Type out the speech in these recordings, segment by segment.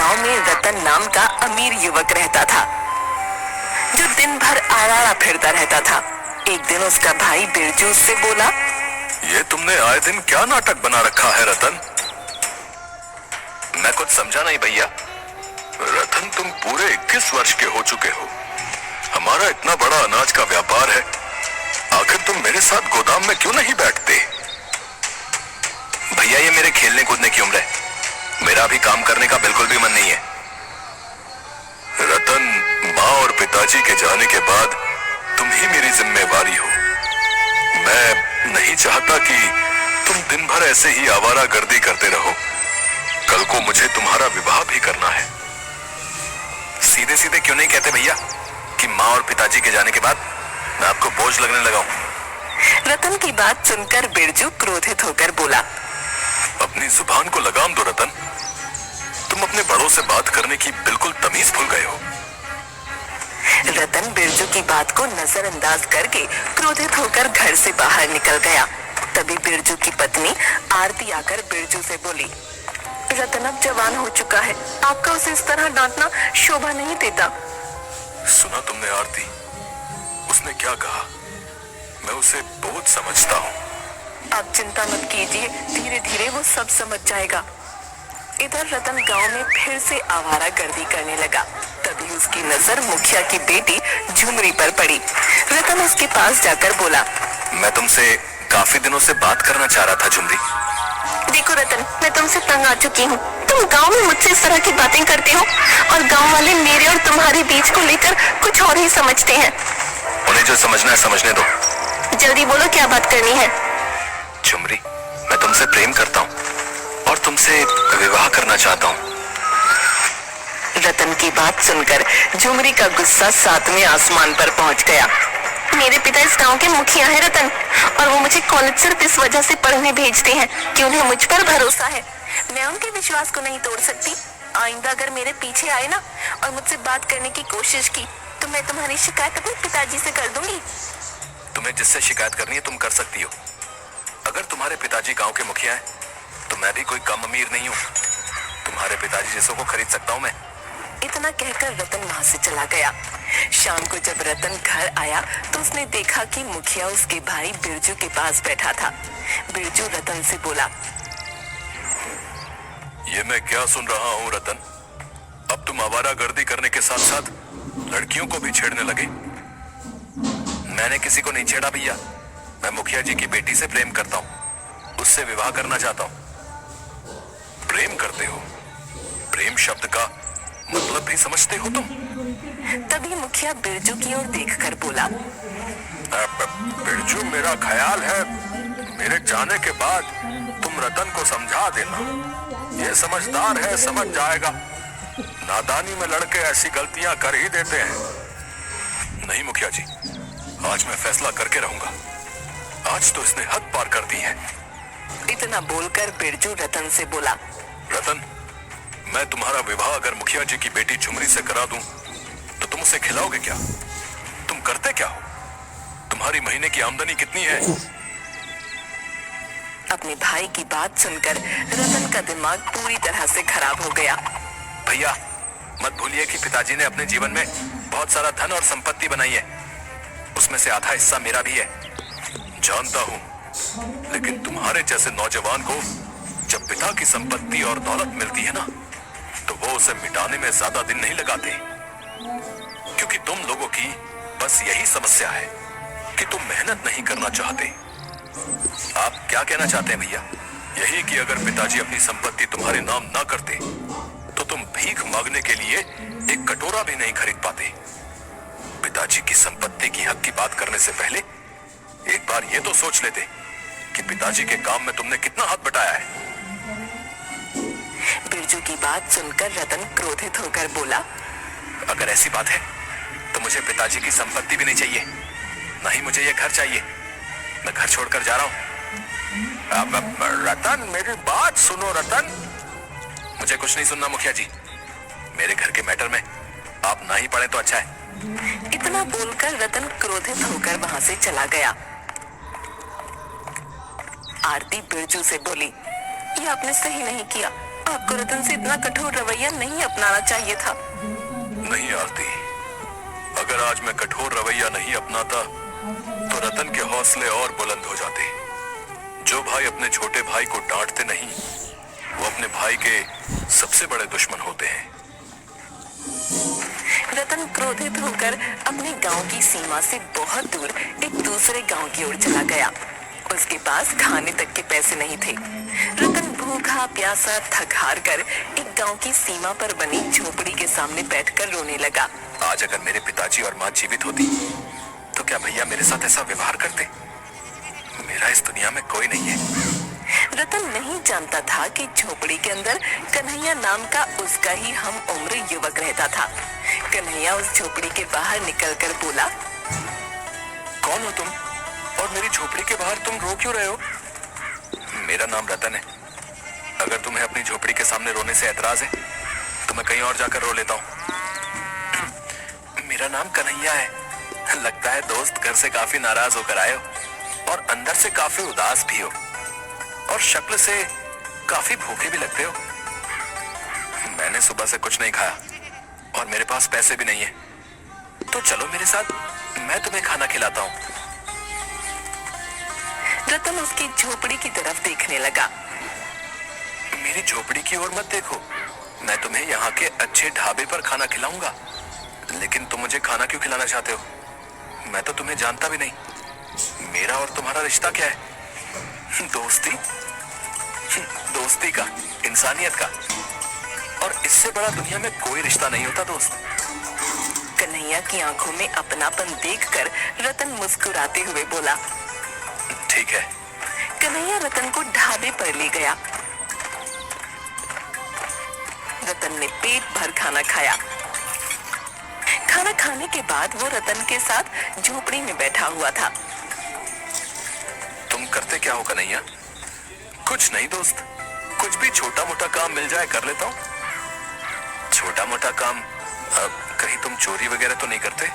गांव में रतन नाम का अमीर युवक रहता था, जो दिन भर आवारा फिरता रहता था। एक दिन उसका भाई बिरजू उससे बोला, ये तुमने आए दिन क्या नाटक बना रखा है रतन? मैं कुछ समझा नहीं भैया। रतन, तुम पूरे 21 वर्ष के हो चुके हो। हमारा इतना बड़ा अनाज का व्यापार है, आखिर तुम मेरे साथ गोदाम में क्यों नहीं बैठते? भैया, ये मेरे खेलने कूदने की उम्र है, मेरा भी काम करने का बिल्कुल भी मन नहीं है। रतन, माँ और पिताजी के जाने के बाद तुम ही मेरी जिम्मेवारी हो। मैं नहीं चाहता कि तुम दिन भर ऐसे ही आवारागर्दी करते रहो। कल को मुझे तुम्हारा विवाह भी करना है। सीधे सीधे क्यों नहीं कहते भैया कि माँ और पिताजी के जाने के बाद मैं आपको बोझ लगने लगा हूं? रतन की बात सुनकर बिरजू क्रोधित होकर बोला, अपनी जुबान को लगाम दो रतन। तुम अपने बड़ों से बात करने की बिल्कुल तमीज भूल गए हो। रतन बिरजू की बात को नजरअंदाज करके क्रोधित होकर घर से बाहर निकल गया। तभी बिरजू की पत्नी आरती आकर बिरजू से बोली, रतन अब जवान हो चुका है, आपका उसे इस तरह डांटना शोभा नहीं देता। सुना तुमने आरती, उसने क्या कहा? मैं उसे बोझ समझता हूँ। आप चिंता मत कीजिए, धीरे धीरे वो सब समझ जाएगा। इधर रतन गांव में फिर से आवारागर्दी करने लगा। तभी उसकी नजर मुखिया की बेटी झुमरी पर पड़ी। रतन उसके पास जाकर बोला, मैं तुमसे काफी दिनों से बात करना चाह रहा था झुमरी। देखो रतन, मैं तुमसे तंग आ चुकी हूँ। तुम गांव में मुझसे इस तरह की बातें करते हो और गांव वाले मेरे और तुम्हारे बीच को लेकर कुछ और ही समझते हैं। उन्हें जो समझना है समझने दो। जल्दी बोलो, क्या बात करनी है? झुमरी, मैं तुमसे प्रेम करता हूँ और तुमसे विवाह करना चाहता हूँ। रतन की बात सुनकर झुमरी का गुस्सा सातवें आसमान पर पहुंच गया। मेरे पिता इस गांव के मुखिया हैं रतन, और वो मुझे कॉलेज सिर्फ इस वजह से पढ़ने भेजते हैं कि उन्हें मुझ पर भरोसा है। मैं उनके विश्वास को नहीं तोड़ सकती। आइंदा अगर मेरे पीछे आए ना और मुझसे बात करने की कोशिश की तो मैं तुम्हारी शिकायत अपने पिताजी से कर दूंगी। तुम्हें जिससे शिकायत करनी है तुम कर सकती हो। अगर तुम्हारे पिताजी गांव के मुखिया हैं तो मैं भी कोई कम अमीर नहीं हूँ। तुम्हारे पिताजी जैसों को खरीद सकता हूँ मैं। इतना कहकर रतन वहां से चला गया। शाम को जब रतन घर आया तो उसने देखा कि मुखिया उसके भाई बिरजू के पास बैठा था। बिरजू रतन से बोला, ये मैं क्या सुन रहा हूँ रतन? अब तुम आवारागर्दी करने के साथ साथ लड़कियों को भी छेड़ने लगे। मैंने किसी को नहीं छेड़ा भैया। मैं मुखिया जी की बेटी से प्रेम करता हूँ, उससे विवाह करना चाहता हूँ। प्रेम करते हो? प्रेम शब्द का मतलब भी समझते हो तुम? तभी मुखिया बिरजू की ओर देखकर बोला, बिरजू, मेरा ख्याल है मेरे जाने के बाद तुम रतन को समझा देना। ये समझदार है, समझ जाएगा। नादानी में लड़के ऐसी गलतियां कर ही देते हैं। नहीं मुखिया जी, आज मैं फैसला करके रहूंगा। आज तो इसने हद पार कर दी है। इतना बोलकर बिरजू रतन से बोला, रतन, मैं तुम्हारा विवाह अगर मुखिया जी की बेटी झुमरी से करा दूं तो तुम उसे खिलाओगे क्या? तुम करते क्या हो? तुम्हारी महीने की आमदनी कितनी है? अपने भाई की बात सुनकर रतन का दिमाग पूरी तरह से खराब हो गया। भैया, मत भूलिए कि पिताजी ने अपने जीवन में बहुत सारा धन और संपत्ति बनाई है। उसमें से आधा हिस्सा मेरा भी है। जानता हूं, लेकिन तुम्हारे जैसे नौजवान को जब पिता की संपत्ति और दौलत मिलती है ना, तो वो उसे मिटाने में ज्यादा दिन नहीं लगाते। क्योंकि तुम लोगों की बस यही समस्या है कि तुम मेहनत नहीं करना चाहते। आप क्या कहना चाहते हैं भैया? यही कि अगर पिताजी अपनी संपत्ति तुम्हारे नाम ना करते तो तुम भीख मांगने के लिए एक कटोरा भी नहीं खरीद पाते। पिताजी की संपत्ति की हक की बात करने से पहले एक बार ये तो सोच लेते कि पिताजी के काम में तुमने कितना हाथ बटाया है। बिरजू की बात सुनकर रतन क्रोधित होकर बोला, अगर ऐसी बात है तो मुझे पिताजी की संपत्ति भी नहीं चाहिए, नहीं मुझे ये घर चाहिए। मैं घर छोड़कर जा रहा हूँ। रतन, मेरी बात सुनो रतन। मुझे कुछ नहीं सुनना मुखिया जी। मेरे घर के मैटर में आप ना ही पड़े तो अच्छा है। इतना बोलकर रतन क्रोधित होकर वहां से चला गया। आरती बिरजू से बोली, ये आपने सही नहीं किया। आपको रतन से इतना कठोर रवैया नहीं अपनाना चाहिए था। नहीं आरती, अगर आज मैं कठोर रवैया नहीं अपनाता तो रतन के हौसले और बुलंद हो जाते। जो भाई अपने छोटे भाई को डांटते नहीं, वो अपने भाई के सबसे बड़े दुश्मन होते हैं। रतन क्रोधित होकर अपने गांव की सीमा से बहुत दूर एक दूसरे गांव की ओर चला गया। उसके पास खाने तक के पैसे नहीं थे। रतन भूखा प्यासा थक हार कर एक गांव की सीमा पर बनी झोपड़ी के सामने बैठकर रोने लगा। आज अगर मेरे पिताजी और माँ जीवित होती तो क्या भैया मेरे साथ ऐसा व्यवहार करते? मेरा इस दुनिया में कोई नहीं है। रतन नहीं जानता था कि झोपड़ी के अंदर कन्हैया नाम का उसका ही हम उम्र युवक रहता था। कन्हैया उस झोपड़ी के बाहर निकलकर बोला, कौन हो तुम और मेरी झोपड़ी के बाहर तुम रो क्यों रहे हो? मेरा नाम रतन है। अगर तुम्हें अपनी झोपड़ी के सामने रोने से ऐतराज है तो मैं कहीं और जाकर रो लेता हूँ। मेरा नाम कन्हैया है। लगता है दोस्त घर से काफी नाराज होकर आए हो और अंदर से काफी उदास भी हो और शक्ल से काफी भूखे भी लगते हो। मैंने सुबह से कुछ नहीं खाया और मेरे पास पैसे भी नहीं है, तो चलो मेरे साथ, मैं तुम्हें खाना खिलाता हूँ। रतन उसकी झोपड़ी की तरफ देखने लगा। मेरी झोपड़ी की ओर मत देखो, मैं तुम्हें यहाँ के अच्छे ढाबे पर खाना खिलाऊंगा। लेकिन तुम मुझे खाना क्यों खिलाना चाहते हो? मैं तो तुम्हें जानता भी नहीं। मेरा और तुम्हारा रिश्ता क्या है? दोस्ती? दोस्ती का, इंसानियत का, और इससे बड़ा दुनिया में कोई रिश्ता नहीं होता दोस्त। कन्हैया की आंखों में अपनापन देखकर रतन मुस्कुराते हुए बोला, ठीक है। कन्हैया रतन को ढाबे पर ले गया। रतन ने पेट भर खाना खाया। खाना खाने के बाद वो रतन के साथ झोपड़ी में बैठा हुआ था। तुम करते क्या हो कन्हैया? कुछ नहीं दोस्त, कुछ भी छोटा मोटा काम मिल जाए कर लेता हूँ। छोटा मोटा काम? कहीं तुम चोरी वगैरह तो नहीं करते?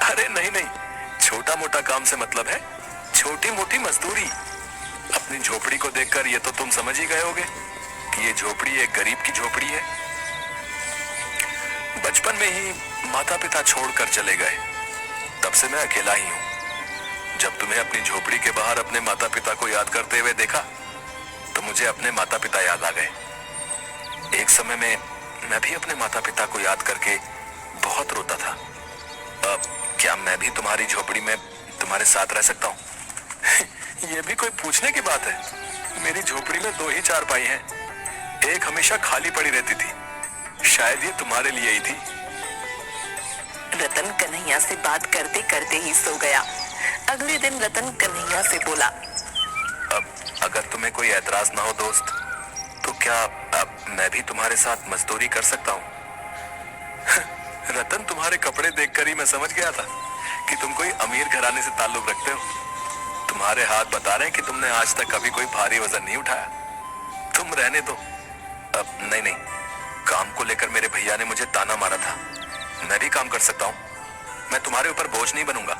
अरे नहीं नहीं, छोटा मोटा काम से मतलब है छोटी मोटी मजदूरी। अपनी झोपड़ी को देखकर ये तो तुम समझ ही गए होगे कि ये झोपड़ी एक गरीब की झोपड़ी है। बचपन में ही माता पिता छोड़कर चले गए, तब से मैं अकेला ही हूँ। जब तुम्हें अपनी झोपड़ी के बाहर अपने माता पिता को याद करते हुए देखा तो मुझे अपने माता पिता याद आ गए। एक समय में मैं भी अपने माता पिता को याद करके बहुत रोता था। क्या मैं भी तुम्हारी झोपड़ी में तुम्हारे साथ रह सकता हूँ? ये भी कोई पूछने की बात है? मेरी झोपड़ी में 2 ही चारपाई हैं। एक हमेशा खाली पड़ी रहती थी, शायद ये तुम्हारे लिए ही थी। रतन कन्हैया से बात करते करते ही सो गया। अगले दिन रतन कन्हैया से बोला, अब अगर तुम्हें कोई ऐतराज ना हो दोस्त, तो क्या अब मैं भी तुम्हारे साथ मजदूरी कर सकता हूँ? रतन, तुम्हारे कपड़े देखकर ही मैं समझ गया था कि तुम कोई अमीर घराने से ताल्लुक रखते हो। तुम्हारे हाथ बता रहे हैं कि तुमने आज तक कभी कोई भारी वजन नहीं उठाया। तुम रहने दो। अब नहीं, काम को लेकर मेरे भैया ने मुझे ताना मारा था। मैं भी काम कर सकता हूँ, मैं तुम्हारे ऊपर बोझ नहीं बनूंगा।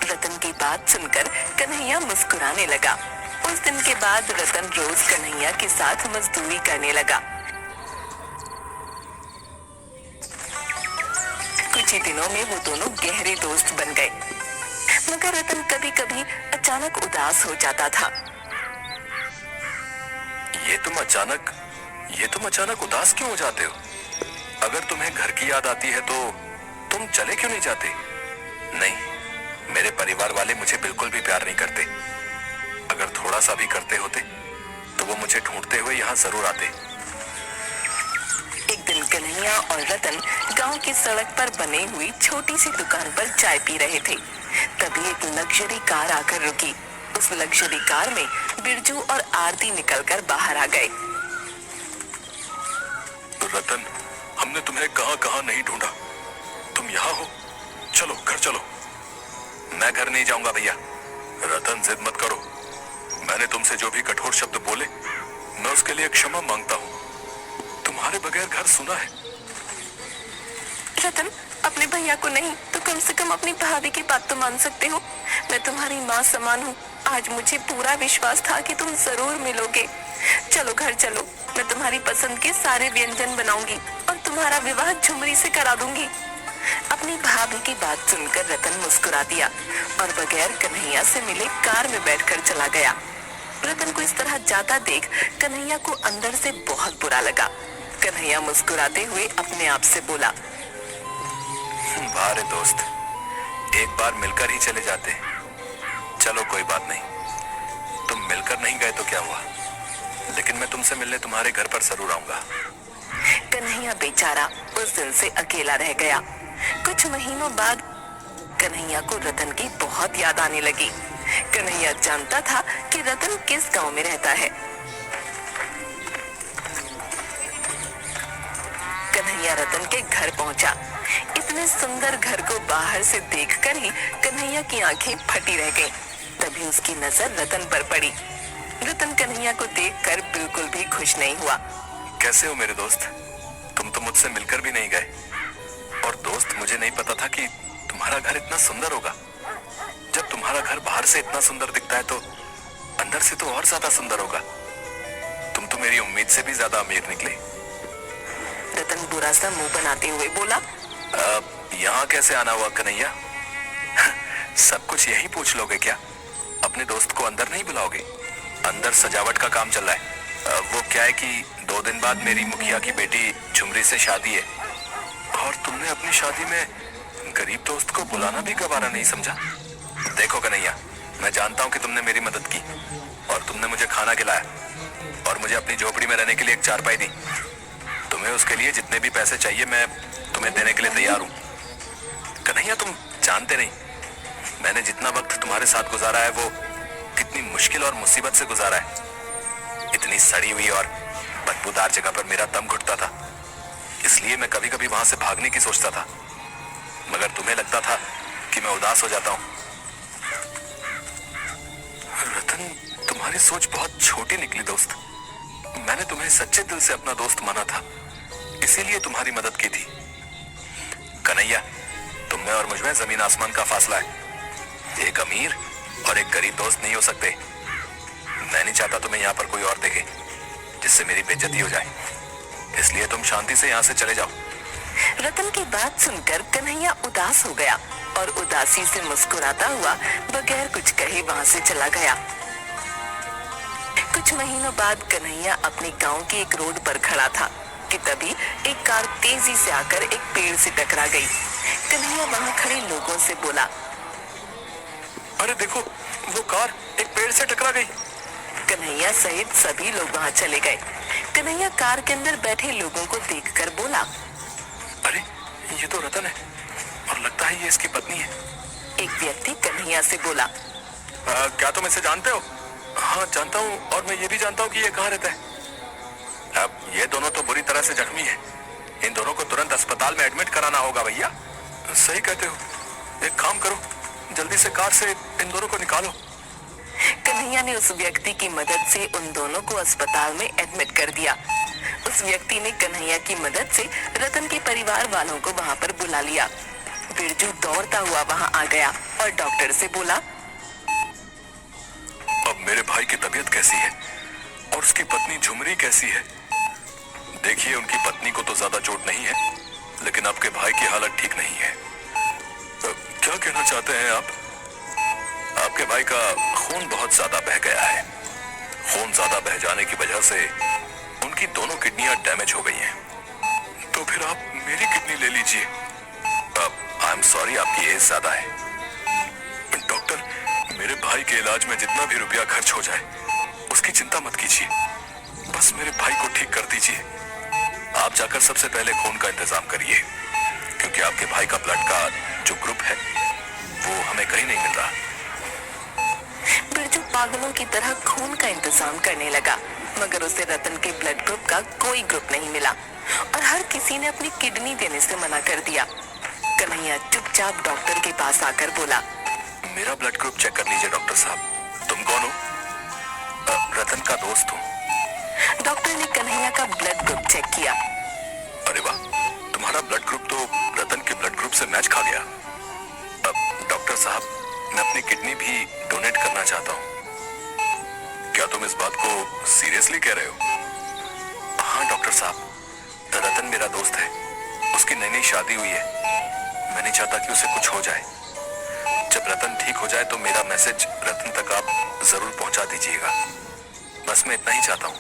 रतन की बात सुनकर कन्हैया मुस्कुराने लगा। उस दिन के बाद रतन रोज कन्हैया के साथ मजदूरी करने लगा। कुछ ही दिनों में वो दोनों गहरे दोस्त बन गए। मगर रतन कभी कभी अचानक उदास हो जाता था। ये तुम अचानक उदास क्यों हो जाते हो? अगर तुम्हें घर की याद आती है तो तुम चले क्यों नहीं जाते? नहीं, मेरे परिवार वाले मुझे बिल्कुल भी प्यार नहीं करते। अगर थोड़ा सा भी करते होते तो वो मुझे ढूंढते हुए यहाँ जरूर आते। एक दिन कन्हैया और रतन गांव की सड़क पर बने हुई छोटी सी दुकान पर चाय पी रहे थे। तभी एक लग्जरी कार आकर रुकी। उस लग्जरी कार में बिरजू और आरती निकलकर बाहर आ गए। रतन, हमने तुम्हें कहां नहीं ढूंढा, तुम यहाँ हो। चलो घर चलो। मैं घर नहीं जाऊंगा भैया। रतन, जिद मत करो। मैंने तुमसे जो भी कठोर शब्द बोले मैं उसके लिए क्षमा मांगता हूँ। तुम्हारे बगैर घर सुना है। रतन, अपने भैया को नहीं तो कम से कम अपनी भाभी की बात तो मान सकते हो। मैं तुम्हारी माँ समान हूँ। आज मुझे पूरा विश्वास था कि तुम जरूर मिलोगे। चलो घर चलो, मैं तुम्हारी पसंद के सारे व्यंजन बनाऊंगी और तुम्हारा विवाह झुमरी से करा दूंगी। अपनी भाभी की बात सुनकर रतन मुस्कुरा दिया और बगैर कन्हैया से मिले कार में बैठकर चला गया। रतन को इस तरह जाता देख कन्हैया को अंदर से बहुत बुरा लगा। कन्हैया मुस्कुराते हुए अपने आप से बोला, वाह रे दोस्त, एक बार मिलकर ही चले जाते। चलो कोई बात नहीं, तुम मिलकर नहीं गए तो क्या हुआ, लेकिन मैं तुमसे मिलने तुम्हारे घर पर जरूर आऊंगा। कन्हैया बेचारा उस दिन से अकेला रह गया। कुछ महीनों बाद कन्हैया को रतन की बहुत याद आने लगी। कन्हैया जानता था कि रतन किस गांव में रहता है। कन्हैया रतन के घर पहुंचा। इतने सुंदर घर को बाहर से देखकर ही कन्हैया की आंखें फटी रह गईं। तभी उसकी नजर रतन पर पड़ी। रतन कन्हैया को देखकर बिल्कुल भी खुश नहीं हुआ। कैसे हो मेरे दोस्त? तुम तो मुझसे मिलकर भी नहीं गए। और दोस्त, मुझे नहीं पता था कि तुम्हारा घर इतना सुंदर होगा। जब तुम्हारा घर बाहर से इतना सुंदर दिखता है तो अंदर से तो और ज्यादा सुंदर होगा। तुम तो मेरी उम्मीद से भी ज्यादा अमीर निकले। रतन बुरा सा मुंह बनाते हुए बोला, यहाँ कैसे आना हुआ कन्हैया? सब कुछ यही पूछ लोगे क्या? अपने दोस्त को अंदर नहीं बुलाओगे? अंदर सजावट का काम चल रहा है। वो क्या है कि 2 दिन बाद मेरी मुखिया की बेटी झुमरी से शादी है और तुमने अपनी शादी में गरीब दोस्त को बुलाना भी गवारा नहीं समझा। देखो कन्हैया, मैं जानता हूँ कि तुमने मेरी मदद की और तुमने मुझे खाना खिलाया और मुझे अपनी झोपड़ी में रहने के लिए एक चारपाई दी। तुम्हें उसके लिए जितने भी पैसे चाहिए मैं तुम्हें देने के लिए तैयार हूँ। कन्हैया, तुम जानते नहीं मैंने जितना वक्त तुम्हारे साथ गुजारा है वो कितनी मुश्किल और मुसीबत से गुजारा है। इतनी सड़ी हुई और बदबूदार जगह पर मेरा दम घुटता था, इसलिए मैं कभी कभी वहां से भागने की सोचता था, मगर तुम्हें लगता था कि मैं उदास हो जाता हूं। रतन, तुम्हारी सोच बहुत छोटी निकली दोस्त। मैंने तुम्हें सच्चे दिल से अपना दोस्त माना था, इसीलिए तुम्हारी मदद की थी। कन्हैया, तुम में और मुझ में जमीन आसमान का फासला है। एक अमीर और एक गरीब दोस्त नहीं हो सकते। मैं नहीं चाहता तुम्हें यहाँ पर कोई और देखे जिससे मेरी बेइज्जती हो जाए, इसलिए तुम शांति से यहाँ से चले जाओ। रतन की बात सुनकर कन्हैया उदास हो गया और उदासी से मुस्कुराता हुआ बगैर कुछ कहे वहां से चला गया। कुछ महीनों बाद कन्हैया अपने गांव की एक रोड पर खड़ा था कि तभी एक कार तेजी से आकर एक पेड़ से टकरा गई। कन्हैया वहां खड़े लोगों से बोला, अरे देखो, वो कार एक पेड़ से टकरा गई। कन्हैया सहित सभी लोग वहां चले गए। कन्हैया कार के अंदर बैठे लोगों को देखकर बोला, अरे ये तो रतन है और लगता है ये इसकी पत्नी है। एक व्यक्ति कन्हैया से बोला, क्या तुम इसे जानते हो? हाँ जानता हूँ, और मैं ये भी जानता हूँ कि ये कहाँ रहता है। अब ये दोनों तो बुरी तरह से जख्मी हैं। इन दोनों को तुरंत अस्पताल में एडमिट कराना होगा भैया। सही कहते हो, एक काम करो, जल्दी से कार से इन दोनों को निकालो। कन्हैया ने उस व्यक्ति की मदद से उन दोनों को अस्पताल में एडमिट कर दिया। उस व्यक्ति ने कन्हैया की मदद से रतन के परिवार वालों को वहां पर बुला लिया। बिरजू दौड़ता हुआ वहां आ गया और डॉक्टर से बोला, अब मेरे भाई की तबीयत कैसी है और उसकी पत्नी झुमरी कैसी है? देखिए, उनकी पत्नी को तो ज्यादा चोट नहीं है, लेकिन आपके भाई की हालत ठीक नहीं है। क्या कहना चाहते हैं आप? आपके भाई का खून बहुत ज्यादा बह गया है। खून ज्यादा बह जाने की वजह से उनकी दोनों किडनियां डैमेज हो गई हैं। तो फिर आप मेरी किडनी ले लीजिए। आई एम सॉरी, आपकी एज ज्यादा है। डॉक्टर, मेरे भाई के इलाज में जितना भी रुपया खर्च हो जाए उसकी चिंता मत कीजिए, बस मेरे भाई को ठीक कर दीजिए। आप जाकर सबसे पहले खून का इंतजाम करिए, क्योंकि आपके भाई का ब्लड का जो ग्रुप है वो हमें कहीं नहीं मिल रहा। बिरजू पागलों की तरह खून का इंतजाम करने लगा, मगर उसे रतन के ब्लड ग्रुप का कोई ग्रुप नहीं मिला और हर किसी ने अपनी किडनी देने से मना कर दिया। कन्हैया चुपचाप डॉक्टर के पास आकर बोला, मेरा ब्लड ग्रुप चेक कर लीजिए डॉक्टर साहब। तुम कौन हो? रतन का दोस्त हूँ। डॉक्टर ने कन्हैया का ब्लड ग्रुप चेक किया। अरे वाह, तुम्हारा ब्लड ग्रुप तो रतन के ब्लड ग्रुप से मैच खा गया। डॉक्टर साहब, मैं अपनी किडनी भी डोनेट करना चाहता हूँ। तुम इस बात को सीरियसली कह रहे हो? हाँ डॉक्टर साहब, रतन मेरा दोस्त है। उसकी नई नई शादी हुई है। मैं नहीं चाहता कि उसे कुछ हो जाए। जब रतन ठीक हो जाए तो मेरा मैसेज रतन तक आप जरूर पहुंचा दीजिएगा। बस मैं इतना ही चाहता हूं।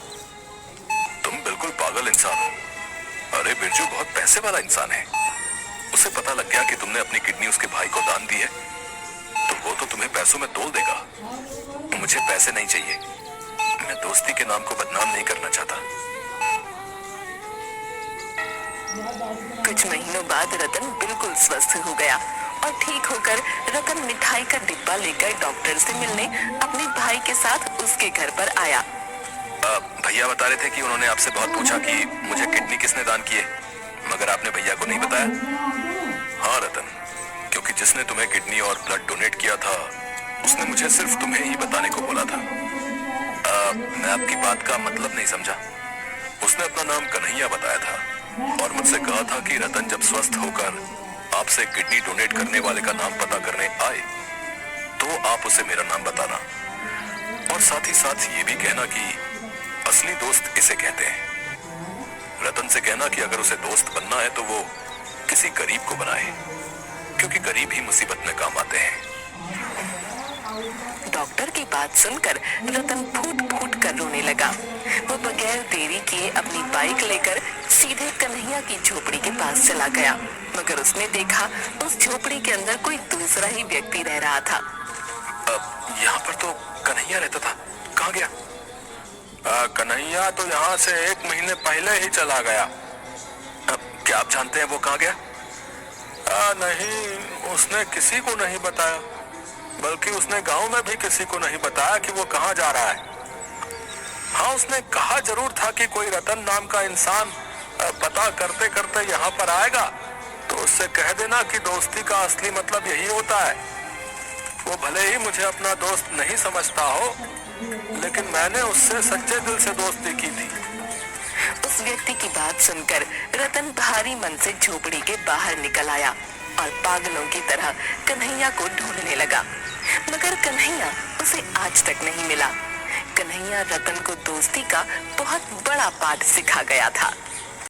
तुम बिल्कुल पागल इंसान हो। अरे बिरजू बहुत पैसे वाला इंसान है। उसे पता लग गया कि तुमने अपनी किडनी उसके भाई को दान दी है तो वो तो तुम्हें पैसों में तोल देगा। मुझे पैसे नहीं चाहिए। मैं दोस्ती के नाम को बदनाम नहीं करना चाहता। कुछ महीनों बाद रतन बिल्कुल स्वस्थ हो गया और ठीक होकर रतन मिठाई का डिब्बा लेकर डॉक्टर से मिलने अपने भाई के साथ उसके घर पर आया। भैया बता रहे थे कि उन्होंने आपसे बहुत पूछा कि मुझे किडनी किसने दान की है, मगर आपने भैया को नहीं बताया। हाँ रतन, क्योंकि जिसने तुम्हें किडनी और ब्लड डोनेट किया था उसने मुझे सिर्फ तुम्हें ही बताने को बोला था। मैं आपकी बात का मतलब नहीं समझा। उसने अपना नाम कन्हैया बताया था और मुझसे कहा था कि रतन जब स्वस्थ होकर आपसे किडनी डोनेट करने वाले का नाम पता करने आए तो आप उसे मेरा नाम बताना और साथ ही साथ ये भी कहना कि असली दोस्त इसे कहते हैं। रतन से कहना कि अगर उसे दोस्त बनना है तो वो किसी गरीब को बनाए, क्योंकि गरीब ही मुसीबत में काम आते हैं। डॉक्टर की बात सुनकर रतन फूट फूट कर रोने लगा। वो बगैर देरी किए अपनी बाइक लेकर सीधे कन्हैया की झोपड़ी के पास चला गया, मगर उसने देखा उस झोपड़ी के अंदर कोई दूसरा ही व्यक्ति रह रहा था। यहाँ पर तो कन्हैया रहता था, कहाँ गया? कन्हैया तो यहाँ से 1 महीने पहले ही चला गया। क्या आप जानते हैं वो कहाँ गया? नहीं, उसने किसी को नहीं बताया, बल्कि उसने गांव में भी किसी को नहीं बताया कि वो कहाँ जा रहा है। हाँ, उसने कहा जरूर था कि कोई रतन नाम का इंसान पता करते करते यहाँ पर आएगा तो उससे कह देना कि दोस्ती का असली मतलब यही होता है। वो भले ही मुझे अपना दोस्त नहीं समझता हो, लेकिन मैंने उससे सच्चे दिल से दोस्ती की थी। उस व्यक्ति की बात सुनकर रतन भारी मन से झोपड़ी के बाहर निकल आया और पागलों की तरह कन्हैया को ढूंढने लगा, मगर कन्हैया उसे आज तक नहीं मिला। कन्हैया रतन को दोस्ती का बहुत बड़ा पाठ सिखा गया था।